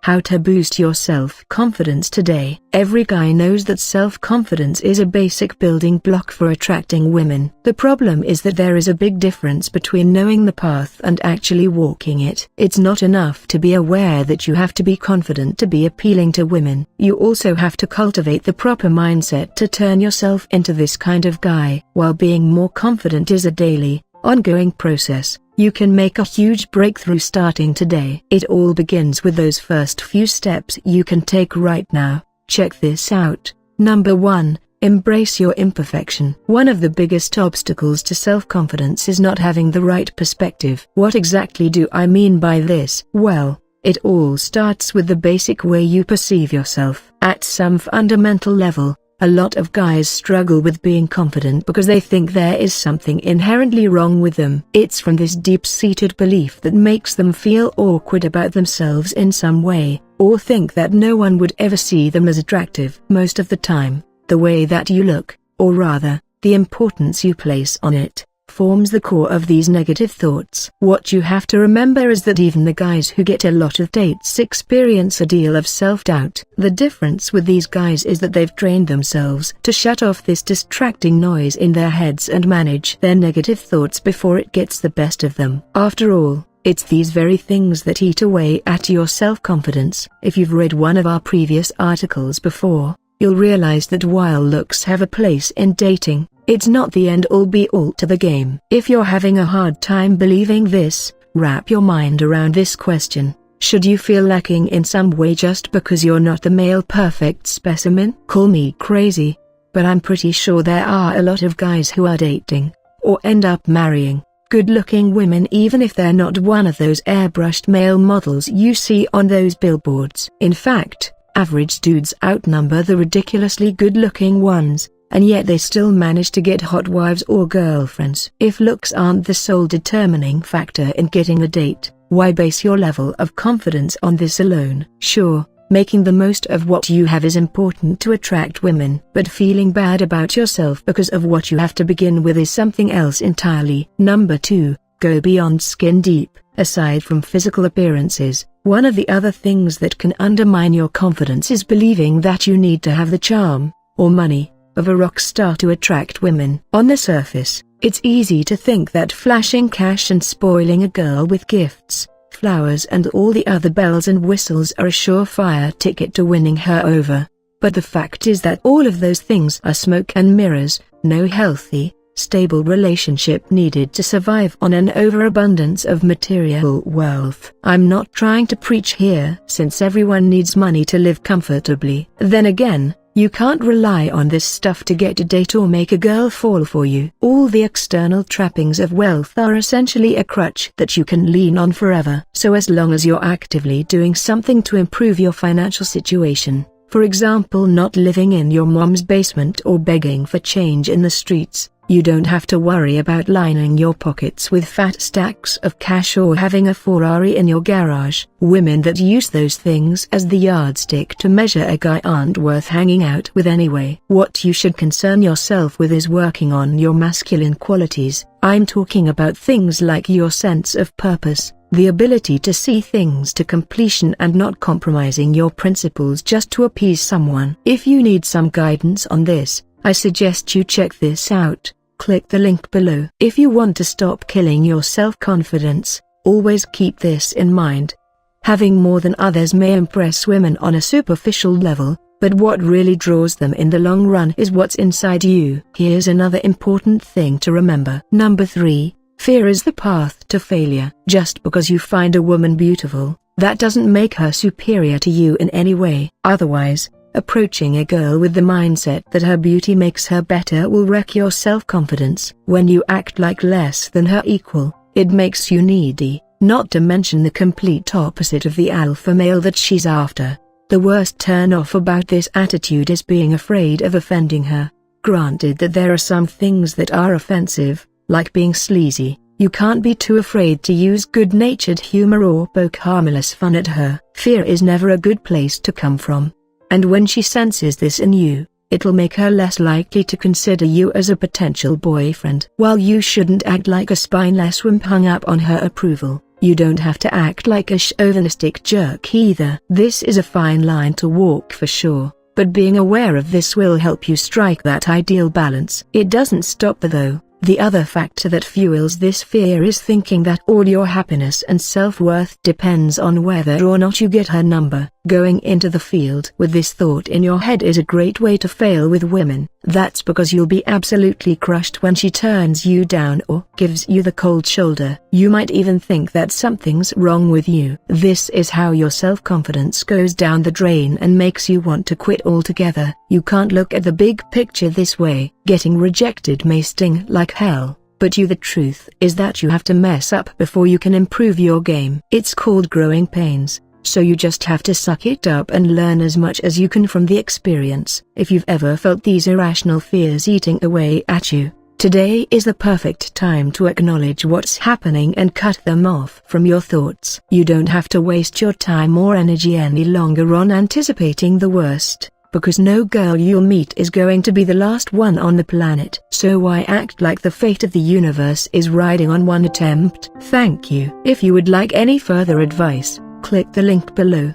How to boost your self-confidence today. Every guy knows that self-confidence is a basic building block for attracting women. The problem is that there is a big difference between knowing the path and actually walking it. It's not enough to be aware that you have to be confident to be appealing to women. You also have to cultivate the proper mindset to turn yourself into this kind of guy. While being more confident is a daily, ongoing process, you can make a huge breakthrough starting today. It all begins with those first few steps you can take right now. Check this out. Number 1. Embrace your imperfection. One of the biggest obstacles to self-confidence is not having the right perspective. What exactly do I mean by this? Well, it all starts with the basic way you perceive yourself. At some fundamental level, a lot of guys struggle with being confident because they think there is something inherently wrong with them. It's from this deep-seated belief that makes them feel awkward about themselves in some way, or think that no one would ever see them as attractive. Most of the time, the way that you look, or rather, the importance you place on it, forms the core of these negative thoughts. What you have to remember is that even the guys who get a lot of dates experience a deal of self-doubt. The difference with these guys is that they've trained themselves to shut off this distracting noise in their heads and manage their negative thoughts before it gets the best of them. After all, it's these very things that eat away at your self-confidence. If you've read one of our previous articles before, you'll realize that while looks have a place in dating, it's not the end-all be-all to the game. If you're having a hard time believing this, wrap your mind around this question. Should you feel lacking in some way just because you're not the male perfect specimen? Call me crazy, but I'm pretty sure there are a lot of guys who are dating, or end up marrying, good-looking women even if they're not one of those airbrushed male models you see on those billboards. In fact, average dudes outnumber the ridiculously good-looking ones, and yet they still manage to get hot wives or girlfriends. If looks aren't the sole determining factor in getting a date, why base your level of confidence on this alone? Sure, making the most of what you have is important to attract women, but feeling bad about yourself because of what you have to begin with is something else entirely. Number 2. Go beyond skin deep. Aside from physical appearances, one of the other things that can undermine your confidence is believing that you need to have the charm, or money, of a rock star to attract women. On the surface, it's easy to think that flashing cash and spoiling a girl with gifts, flowers and all the other bells and whistles are a surefire ticket to winning her over. But the fact is that all of those things are smoke and mirrors. No healthy, stable relationship needed to survive on an overabundance of material wealth. I'm not trying to preach here, since everyone needs money to live comfortably. Then again, you can't rely on this stuff to get a date or make a girl fall for you. All the external trappings of wealth are essentially a crutch that you can lean on forever. So as long as you're actively doing something to improve your financial situation, for example not living in your mom's basement or begging for change in the streets, you don't have to worry about lining your pockets with fat stacks of cash or having a Ferrari in your garage. Women that use those things as the yardstick to measure a guy aren't worth hanging out with anyway. What you should concern yourself with is working on your masculine qualities. I'm talking about things like your sense of purpose, the ability to see things to completion and not compromising your principles just to appease someone. If you need some guidance on this, I suggest you check this out. Click the link below. If you want to stop killing your self-confidence, always keep this in mind. Having more than others may impress women on a superficial level, but what really draws them in the long run is what's inside you. Here's another important thing to remember. Number 3. Fear is the path to failure. Just because you find a woman beautiful, that doesn't make her superior to you in any way. Otherwise, approaching a girl with the mindset that her beauty makes her better will wreck your self-confidence. When you act like less than her equal, it makes you needy, not to mention the complete opposite of the alpha male that she's after. The worst turn-off about this attitude is being afraid of offending her. Granted that there are some things that are offensive, like being sleazy, you can't be too afraid to use good-natured humor or poke harmless fun at her. Fear is never a good place to come from. And when she senses this in you, it'll make her less likely to consider you as a potential boyfriend. While you shouldn't act like a spineless wimp hung up on her approval, You don't have to act like a chauvinistic jerk either. This is a fine line to walk for sure, but being aware of this will help you strike that ideal balance. It doesn't stop there though. The other factor that fuels this fear is thinking that all your happiness and self-worth depends on whether or not you get her number. Going into the field with this thought in your head is a great way to fail with women. That's because you'll be absolutely crushed when she turns you down or gives you the cold shoulder. You might even think that something's wrong with you. This is how your self-confidence goes down the drain and makes you want to quit altogether. You can't look at the big picture this way. Getting rejected may sting like hell, but the truth is that you have to mess up before you can improve your game. It's called growing pains. So you just have to suck it up and learn as much as you can from the experience. If you've ever felt these irrational fears eating away at you, today is the perfect time to acknowledge what's happening and cut them off from your thoughts. You don't have to waste your time or energy any longer on anticipating the worst, because no girl you'll meet is going to be the last one on the planet. So why act like the fate of the universe is riding on one attempt? Thank you. If you would like any further advice, click the link below.